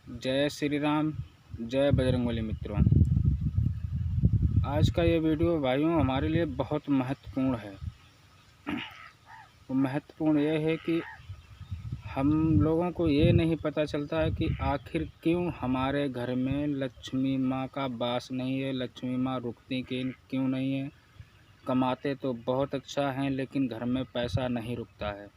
जय श्री राम, जय बजरंगबली। मित्रों, आज का ये वीडियो भाइयों हमारे लिए बहुत महत्वपूर्ण है। वो महत्वपूर्ण ये है कि हम लोगों को ये नहीं पता चलता है कि आखिर क्यों हमारे घर में लक्ष्मी माँ का वास नहीं है, लक्ष्मी माँ रुकती क्यों नहीं है। कमाते तो बहुत अच्छा हैं, लेकिन घर में पैसा नहीं रुकता है।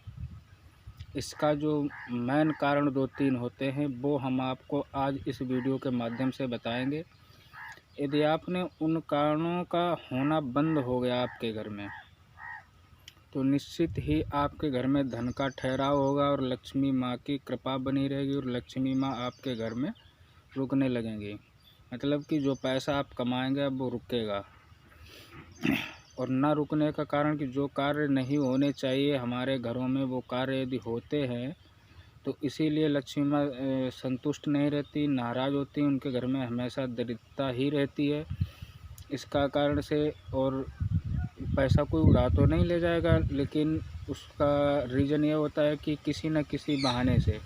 इसका जो मेन कारण 2-3 होते हैं, वो हम आपको आज इस वीडियो के माध्यम से बताएंगे। यदि आपने उन कारणों का होना बंद हो गया आपके घर में, तो निश्चित ही आपके घर में धन का ठहराव होगा और लक्ष्मी माँ की कृपा बनी रहेगी और लक्ष्मी माँ आपके घर में रुकने लगेंगी। मतलब कि जो पैसा आप कमाएंगे अब वो रुकेगा। और ना रुकने का कारण कि जो कार्य नहीं होने चाहिए हमारे घरों में, वो कार्य यदि होते हैं तो इसीलिए लक्ष्मी माँ संतुष्ट नहीं रहती, नाराज़ होती, उनके घर में हमेशा दरिद्रता ही रहती है। इसका कारण से और पैसा कोई उड़ा तो नहीं ले जाएगा, लेकिन उसका रीज़न ये होता है कि किसी न किसी बहाने से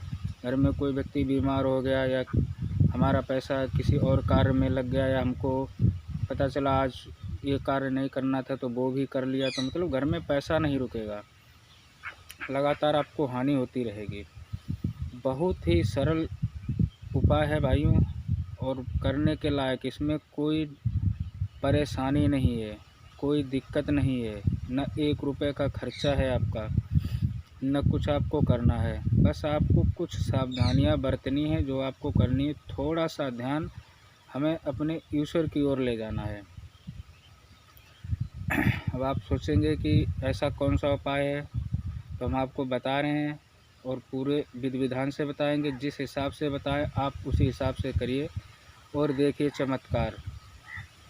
घर में कोई व्यक्ति बीमार हो गया, या हमारा पैसा किसी और कार्य में लग गया, या हमको पता चला आज ये कार्य नहीं करना था तो वो भी कर लिया, तो मतलब घर में पैसा नहीं रुकेगा, लगातार आपको हानि होती रहेगी। बहुत ही सरल उपाय है भाइयों और करने के लायक। इसमें कोई परेशानी नहीं है, कोई दिक्कत नहीं है, न 1 रुपये का खर्चा है आपका, न कुछ आपको करना है। बस आपको कुछ सावधानियां बरतनी है जो आपको करनी है। थोड़ा सा ध्यान हमें अपने ईश्वर की ओर ले जाना है। अब आप सोचेंगे कि ऐसा कौन सा उपाय है, तो हम आपको बता रहे हैं और पूरे विधि विधान से बताएंगे। जिस हिसाब से बताएं आप उसी हिसाब से करिए और देखिए चमत्कार।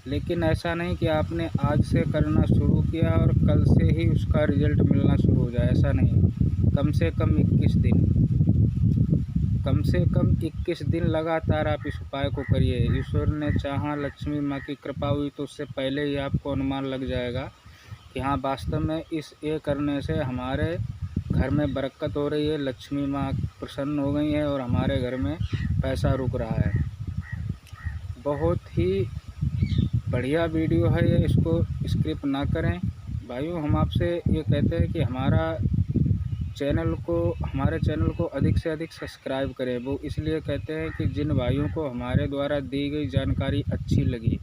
लेकिन ऐसा नहीं कि आपने आज से करना शुरू किया और कल से ही उसका रिजल्ट मिलना शुरू हो जाए, ऐसा नहीं। कम से कम 21 दिन लगातार आप इस उपाय को करिए। ईश्वर ने चाहा, लक्ष्मी माँ की कृपा हुई तो उससे पहले ही आपको अनुमान लग जाएगा कि हाँ, वास्तव में ये करने से हमारे घर में बरकत हो रही है, लक्ष्मी माँ प्रसन्न हो गई है और हमारे घर में पैसा रुक रहा है। बहुत ही बढ़िया वीडियो है ये, इसको स्किप ना करें। भाइयों, हम आपसे ये कहते हैं कि हमारे चैनल को अधिक से अधिक सब्सक्राइब करें। वो इसलिए कहते हैं कि जिन भाइयों को हमारे द्वारा दी गई जानकारी अच्छी लगी,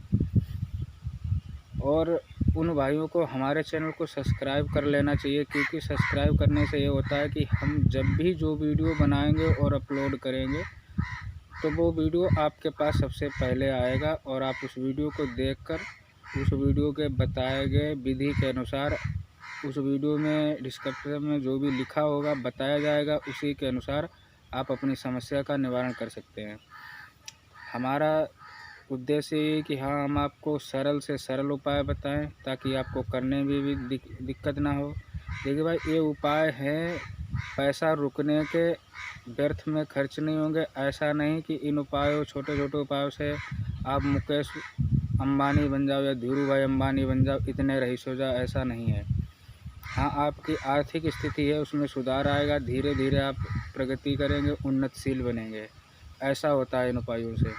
और उन भाइयों को हमारे चैनल को सब्सक्राइब कर लेना चाहिए, क्योंकि सब्सक्राइब करने से ये होता है कि हम जब भी जो वीडियो बनाएंगे और अपलोड करेंगे तो वो वीडियो आपके पास सबसे पहले आएगा और आप उस वीडियो को देखकर उस वीडियो के बताए गए विधि के अनुसार, उस वीडियो में डिस्क्रिप्शन में जो भी लिखा होगा बताया जाएगा, उसी के अनुसार आप अपनी समस्या का निवारण कर सकते हैं। हमारा उद्देश्य ये कि हाँ, हम आपको सरल से सरल उपाय बताएं ताकि आपको करने में भी दिक्कत ना हो। देखिए भाई, ये उपाय हैं पैसा रुकने के, व्यर्थ में खर्च नहीं होंगे। ऐसा नहीं कि इन उपायों, छोटे छोटे उपायों से आप मुकेश अंबानी बन जाओ या धीरू भाई अंबानी बन जाओ, इतने रईस हो जाओ, ऐसा नहीं है। हाँ, आपकी आर्थिक स्थिति है उसमें सुधार आएगा, धीरे धीरे आप प्रगति करेंगे, उन्नतशील बनेंगे। ऐसा होता है इन उपायों से।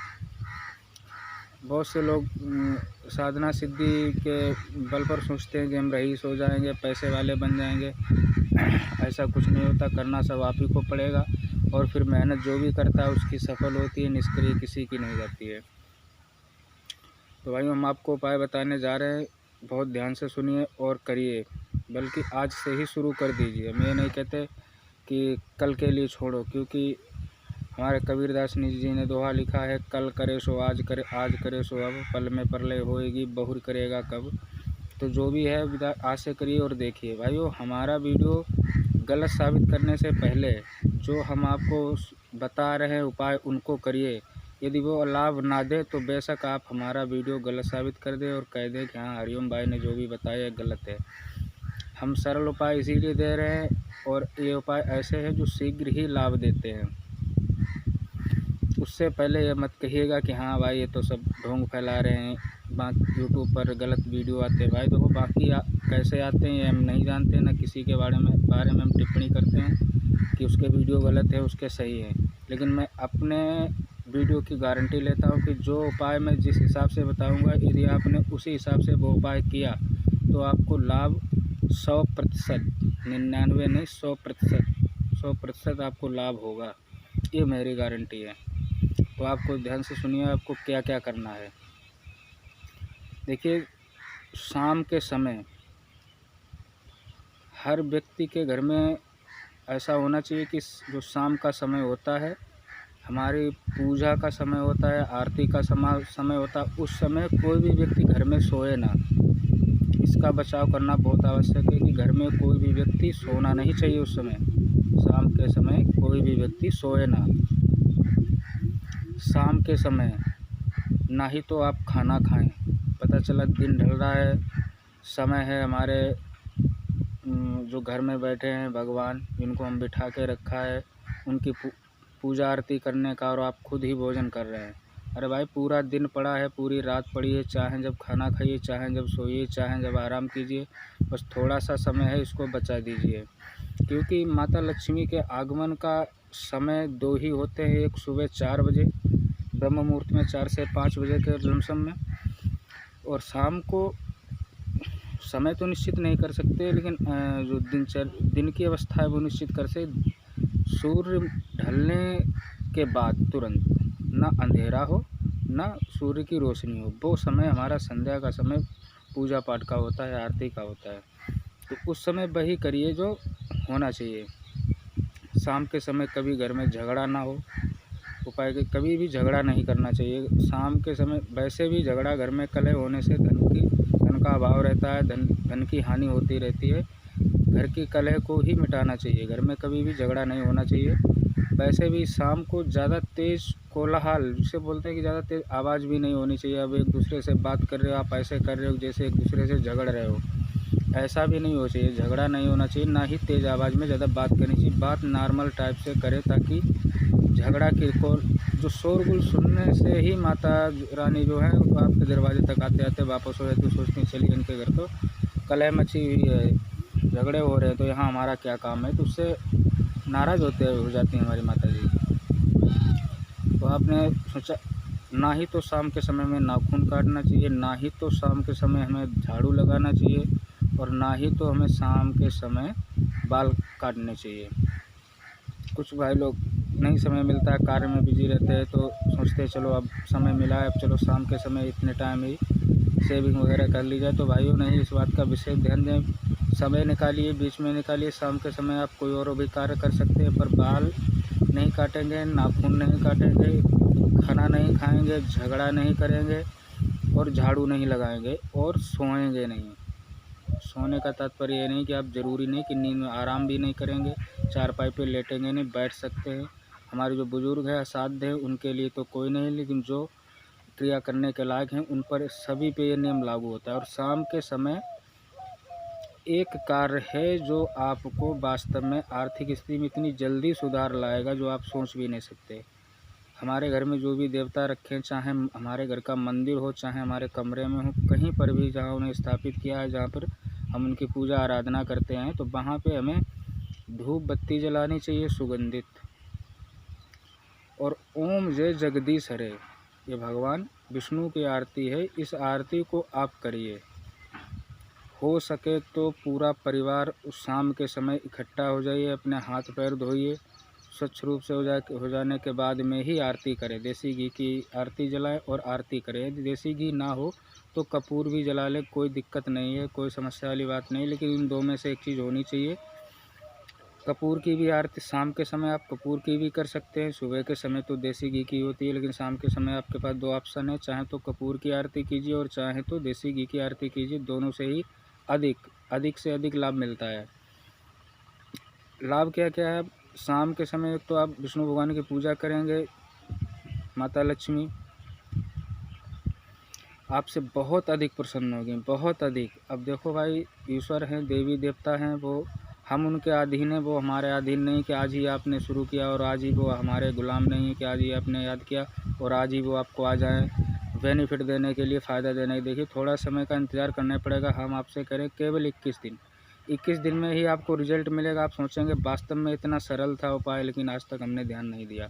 बहुत से लोग साधना सिद्धि के बल पर सोचते हैं कि हम रईस हो जाएंगे, पैसे वाले बन जाएंगे। ऐसा कुछ नहीं होता, करना सब आप ही को पड़ेगा और फिर मेहनत जो भी करता है उसकी सफल होती है, निष्क्रिय किसी की नहीं जाती है। तो भाई, हम आपको उपाय बताने जा रहे हैं, बहुत ध्यान से सुनिए और करिए, बल्कि आज से ही शुरू कर दीजिए। हम ये नहीं कहते कि कल के लिए छोड़ो, क्योंकि हमारे कबीरदास जी ने दोहा लिखा है, कल करे सो आज करे, आज करे सो अब, पल में प्रलय होएगी, बहुर करेगा कब। तो जो भी है आज से करिए और देखिए। भाइयों, हमारा वीडियो गलत साबित करने से पहले जो हम आपको बता रहे हैं उपाय, उनको करिए। यदि वो लाभ ना दे तो बेशक आप हमारा वीडियो गलत साबित कर दें और कह दें कि हाँ, हरिओम भाई ने जो भी बताया गलत है। हम सरल उपाय इसीलिए दे रहे हैं और ये उपाय ऐसे हैं जो शीघ्र ही लाभ देते हैं। उससे पहले ये मत कहिएगा कि हाँ भाई, ये तो सब ढोंग फैला रहे हैं, बाकी यूट्यूब पर गलत वीडियो आते हैं। भाई देखो, बाकी कैसे आते हैं ये हम नहीं जानते, ना किसी के बारे में हम टिप्पणी करते हैं कि उसके वीडियो गलत है, उसके सही है। लेकिन मैं अपने वीडियो की गारंटी लेता हूँ कि जो उपाय मैं जिस हिसाब से बताऊँगा, यदि आपने उसी हिसाब से वो उपाय किया तो आपको लाभ 100%, 99 नहीं 100% आपको लाभ होगा। ये मेरी गारंटी है। तो आपको ध्यान से सुनिए, आपको क्या क्या करना है। देखिए, शाम के समय हर व्यक्ति के घर में ऐसा होना चाहिए कि जो शाम का समय होता है, हमारी पूजा का समय होता है, आरती का समय होता है, उस समय कोई भी व्यक्ति घर में सोए ना। इसका बचाव करना बहुत आवश्यक है कि घर में कोई भी व्यक्ति सोना नहीं चाहिए उस समय। शाम के समय कोई भी व्यक्ति सोए ना। शाम के समय ना ही तो आप खाना खाएं। पता चला दिन ढल रहा है, समय है हमारे जो घर में बैठे हैं भगवान, जिनको हम बिठा के रखा है, उनकी पूजा आरती करने का, और आप खुद ही भोजन कर रहे हैं। अरे भाई, पूरा दिन पड़ा है, पूरी रात पड़ी है, चाहे जब खाना खाइए, चाहे जब सोइए, चाहे जब आराम कीजिए, बस थोड़ा सा समय है, इसको बचा दीजिए। क्योंकि माता लक्ष्मी के आगमन का समय 2 ही होते हैं, एक सुबह 4 बजे ब्रह्म मुहूर्त में 4 से 5 बजे के लमसम में, और शाम को समय तो निश्चित नहीं कर सकते, लेकिन जो दिन की अवस्था है वो निश्चित कर सकते। सूर्य ढलने के बाद तुरंत, ना अंधेरा हो ना सूर्य की रोशनी हो, वो समय हमारा संध्या का समय पूजा पाठ का होता है, आरती का होता है। तो उस समय वही करिए जो होना चाहिए। शाम के समय कभी घर में झगड़ा ना हो, उपाय के कभी भी झगड़ा नहीं करना चाहिए शाम के समय। वैसे भी झगड़ा घर में कलह होने से धन का अभाव रहता है, धन की हानि होती रहती है। घर की कलह को ही मिटाना चाहिए, घर में कभी भी झगड़ा नहीं होना चाहिए। वैसे भी शाम को ज़्यादा तेज़ कोलाहल, जिसे बोलते हैं कि ज़्यादा तेज़ आवाज़ भी नहीं होनी चाहिए। अब एक दूसरे से बात कर रहे हो, आप ऐसे कर रहे हो जैसे एक दूसरे से झगड़ रहे हो, ऐसा भी नहीं होना चाहिए। झगड़ा नहीं होना चाहिए, ना ही तेज़ आवाज़ में ज़्यादा बात करनी चाहिए। बात नॉर्मल टाइप से करें, ताकि झगड़ा की जो शोरगुल सुनने से ही माता रानी जो है वो आपके दरवाजे तक आते आते वापस हो जाती है। सोचती चलिए इनके घर तो कलह मची हुई है, झगड़े हो रहे हैं, तो यहाँ हमारा क्या काम है, तो उससे नाराज़ हो जाती हैं हमारी माता जी। तो आपने सोचा, ना ही तो शाम के समय में नाखून काटना चाहिए, ना ही तो शाम के समय हमें झाड़ू लगाना चाहिए, और ना ही तो हमें शाम के समय बाल काटने चाहिए। कुछ भाई लोग नहीं समय मिलता है, कार्य में बिजी रहते हैं, तो सोचते हैं चलो अब समय मिला है, अब चलो शाम के समय इतने टाइम ही सेविंग वगैरह कर ली जाए। तो भाइयों नहीं, इस बात का विशेष ध्यान दें, समय निकालिए, बीच में निकालिए। शाम के समय आप कोई और भी कार्य कर सकते हैं, पर बाल नहीं काटेंगे, नाखून नहीं काटेंगे, खाना नहीं खाएंगे, झगड़ा नहीं करेंगे, और झाड़ू नहीं लगाएंगे, और सोएंगे नहीं। सोने का तात्पर्य ये नहीं कि आप ज़रूरी नहीं कि नींद में आराम भी नहीं करेंगे, चारपाई पे लेटेंगे नहीं, बैठ सकते हैं। हमारे जो बुज़ुर्ग हैं, असाध्य हैं, उनके लिए तो कोई नहीं, लेकिन जो क्रिया करने के लायक हैं उन पर सभी पे ये नियम लागू होता है। और शाम के समय एक कार्य है जो आपको वास्तव में आर्थिक स्थिति में इतनी जल्दी सुधार लाएगा जो आप सोच भी नहीं सकते। हमारे घर में जो भी देवता रखे हैं, चाहे हमारे घर का मंदिर हो, चाहे हमारे कमरे में हो, कहीं पर भी जहाँ उन्हें स्थापित किया है, जहाँ पर हम उनकी पूजा आराधना करते हैं, तो वहाँ पे हमें धूप बत्ती जलानी चाहिए सुगंधित, और ओम जय जगदीश हरे, ये भगवान विष्णु की आरती है। इस आरती को आप करिए। हो सके तो पूरा परिवार उस शाम के समय इकट्ठा हो जाइए, अपने हाथ पैर धोइए, स्वच्छ रूप से हो जाने के बाद में ही आरती करें। देसी घी की आरती जलाएं और आरती करें। यदि देसी घी ना हो तो कपूर भी जला लें, कोई दिक्कत नहीं है, कोई समस्या वाली बात नहीं, लेकिन इन दो में से एक चीज़ होनी चाहिए। कपूर की भी आरती शाम के समय आप कपूर की भी कर सकते हैं, सुबह के समय तो देसी घी की होती है, लेकिन शाम के समय आपके पास 2 ऑप्शन है, चाहे तो कपूर की आरती कीजिए और चाहे तो देसी घी की आरती कीजिए। दोनों से ही अधिक से अधिक लाभ मिलता है। लाभ क्या क्या है? शाम के समय तो आप विष्णु भगवान की पूजा करेंगे, माता लक्ष्मी आपसे बहुत अधिक प्रसन्न होगी, बहुत अधिक। अब देखो भाई, ईश्वर हैं, देवी देवता हैं, वो हम उनके अधीन हैं, वो हमारे अधीन नहीं कि आज ही आपने शुरू किया और आज ही वो हमारे गुलाम नहीं है कि आज ही आपने याद किया और आज ही वो आपको आ जाएं बेनिफिट देने के लिए, फ़ायदा देने के। देखिए, थोड़ा समय का इंतज़ार करना पड़ेगा। हम आपसे करें केवल 21 दिन, 21 दिन में ही आपको रिजल्ट मिलेगा। आप सोचेंगे वास्तव में इतना सरल था उपाय, लेकिन आज तक हमने ध्यान नहीं दिया।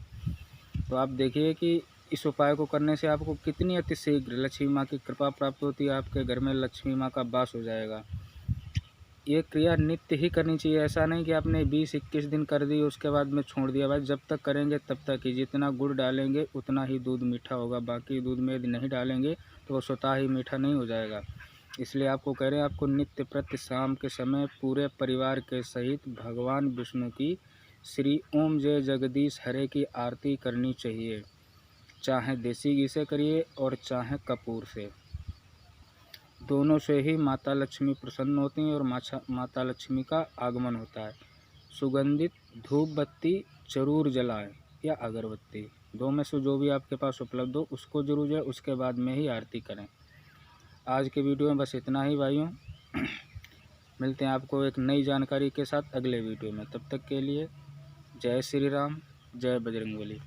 तो आप देखिए कि इस उपाय को करने से आपको कितनी अति शीघ्र लक्ष्मी माँ की कृपा प्राप्त होती है। आपके घर में लक्ष्मी माँ का वास हो जाएगा। ये क्रिया नित्य ही करनी चाहिए। ऐसा नहीं कि आपने 20-21 दिन कर दी उसके बाद में छोड़ दिया। भाई जब तक करेंगे तब तक ही। जितना गुड़ डालेंगे उतना ही दूध मीठा होगा। बाकी दूध में यदि नहीं डालेंगे तो वो स्वतः ही मीठा नहीं हो जाएगा। इसलिए आपको कह रहे हैं, आपको नित्य प्रति शाम के समय पूरे परिवार के सहित भगवान विष्णु की श्री ओम जय जगदीश हरे की आरती करनी चाहिए। चाहे देसी घी से करिए और चाहे कपूर से। दोनों से ही माता लक्ष्मी प्रसन्न होती हैं और माता लक्ष्मी का आगमन होता है। सुगंधित धूप बत्ती जरूर जलाएं या अगरबत्ती, दो में से जो भी आपके पास उपलब्ध हो उसको जरूर जाए, उसके बाद में ही आरती करें। आज के वीडियो में बस इतना ही भाइयों। मिलते हैं आपको एक नई जानकारी के साथ अगले वीडियो में। तब तक के लिए जय श्री राम, जय बजरंगबली।